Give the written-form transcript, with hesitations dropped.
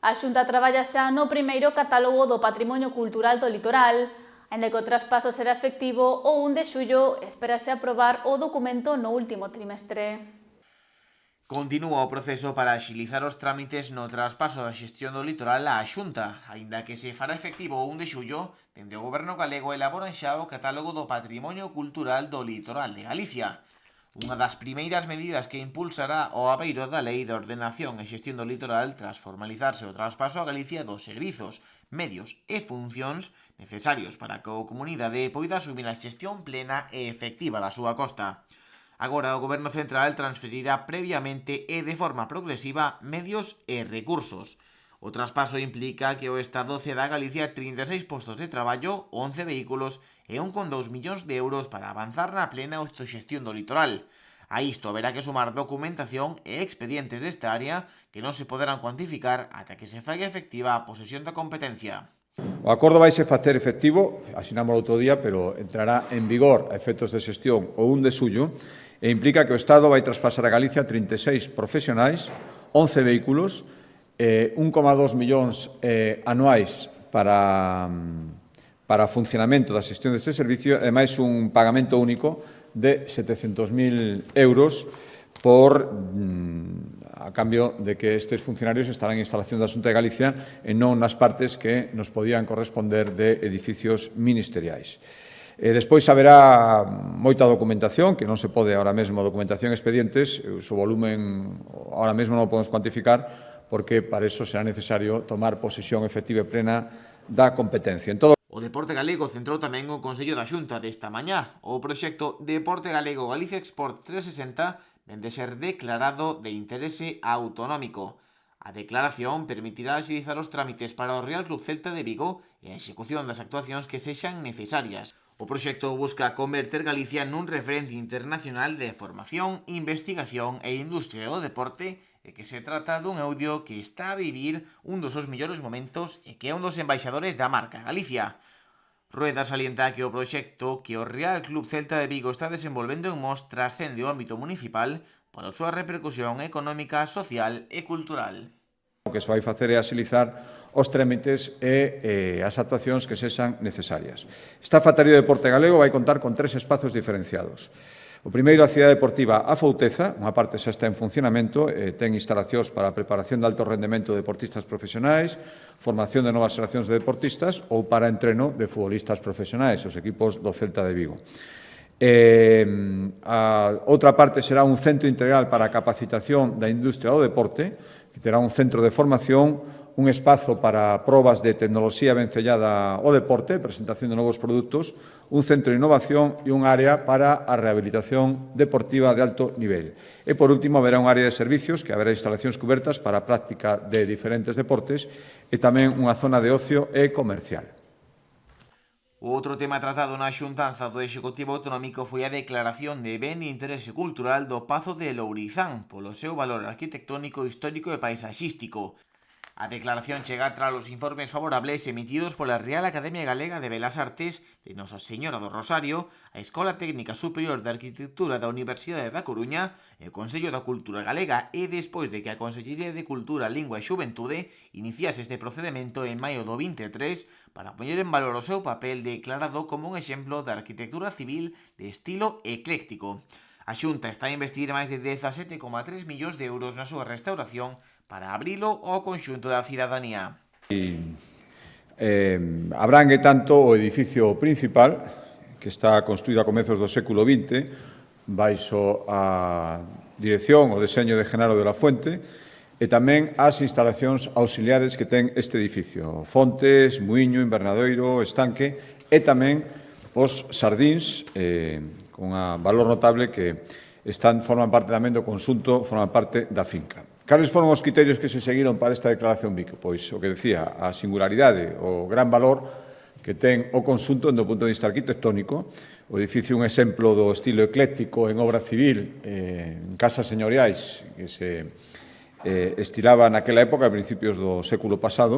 A Xunta traballa xa no primeiro catálogo do Patrimonio Cultural do Litoral. Aínda que o traspaso será efectivo o 1 de xullo, espérase aprobar o documento no último trimestre. Continúa o proceso para axilizar os trámites no traspaso da xestión do litoral á Xunta, aínda que se fará efectivo o 1 de xullo, dende o Goberno galego elaboran xa o catálogo do Patrimonio Cultural do Litoral de Galicia. Unha das primeiras medidas que impulsará o abeiro da Lei de Ordenación e Xestión do Litoral tras formalizarse o traspaso a Galicia dos servizos, medios e funcións necesarios para que a comunidade poida asumir a xestión plena e efectiva da súa costa. Agora o Goberno Central transferirá previamente e de forma progresiva medios e recursos. O traspaso implica que o Estado ceda a Galicia 36 postos de traballo, 11 vehículos e 1,2 millóns de euros para avanzar na plena autoxestión do litoral. A isto haberá que sumar documentación e expedientes desta área que non se poderán cuantificar ata que se faga efectiva a posesión da competencia. O acordo vaise facer efectivo, asinámoslo outro día, pero entrará en vigor a efectos de xestión o 1 de xullo e implica que o Estado vai traspasar a Galicia 36 profesionais, 11 vehículos, 1,2 millóns anuais para funcionamento da xestión deste servicio e máis un pagamento único de 700.000 euros a cambio de que estes funcionarios estarán en instalación da Xunta de Galicia e non nas partes que nos podían corresponder de edificios ministeriais. Despois haberá moita documentación, que non se pode ahora mesmo, documentación e expedientes, o seu volumen ahora mesmo non o podemos cuantificar, porque para iso será necesario tomar posesión efectiva e plena da competencia. O deporte galego centrou tamén o Consello da Xunta desta mañá. O proxecto Deporte Galego Galicia Export 360 ven de ser declarado de interese autonómico. A declaración permitirá axilizar os trámites para o Real Club Celta de Vigo e a execución das actuacións que sexan necesarias. O proxecto busca converter Galicia nun referente internacional de formación, investigación e industria do deporte e que se trata dun audio que está a vivir un dos seus mellores momentos e que é un dos embaixadores da marca Galicia. Rueda salienta que o proxecto que o Real Club Celta de Vigo está desenvolvendo en Mos trascende o ámbito municipal pola súa repercusión económica, social e cultural. O que se vai facer é axilizar os trámites e as actuacións que sexan necesarias. Esta Factoría de Deporte Galego vai contar con 3 espazos diferenciados. O primeiro, a Cidade Deportiva A Fouteza, unha parte xa está en funcionamento, ten instalacións para a preparación de alto rendemento de deportistas profesionais, formación de novas xeracións de deportistas ou para entreno de futbolistas profesionais, os equipos do Celta de Vigo. A outra parte será un centro integral para a capacitación da industria do deporte, que terá un centro de formación, un espazo para probas de tecnoloxía vencellada ao deporte, presentación de novos produtos, un centro de innovación e un área para a rehabilitación deportiva de alto nivel. E, por último, haberá un área de servicios, que haberá instalacións cubertas para a práctica de diferentes deportes e tamén unha zona de ocio e comercial. O outro tema tratado na xuntanza do Executivo Autonómico foi a declaración de ben de interese cultural do Pazo de Lourizán polo seu valor arquitectónico, histórico e paisaxístico. A declaración chega tras os informes favorables emitidos pola Real Academia Galega de Belas Artes de Nosa Señora do Rosario, a Escola Técnica Superior de Arquitectura da Universidade da Coruña e o Consello da Cultura Galega e despois de que a Consellería de Cultura, Lingua e Xuventude iniciase este procedimento en maio do 23 para poñer en valor o seu papel declarado como un exemplo de arquitectura civil de estilo ecléctico. A Xunta está a investir máis de 17,3 millóns de euros na súa restauración para abrilo ao conxunto da cidadanía. Abrangue tanto o edificio principal, que está construído a comezos do século XX, baixo a dirección o deseño de Genaro de la Fuente, e tamén as instalacións auxiliares que ten este edificio, fontes, muiño, invernadoiro, estanque, e tamén os sardíns, con un valor notable que forman parte tamén do conxunto, forman parte da finca. Cales foron os criterios que se seguiron para esta declaración BIC? Pois o que decía, a singularidade, o gran valor que ten o conxunto do punto de vista arquitectónico. O edificio é un exemplo do estilo ecléctico en obra civil, en casas señoriais que se estilaba naquela época, a principios do século pasado.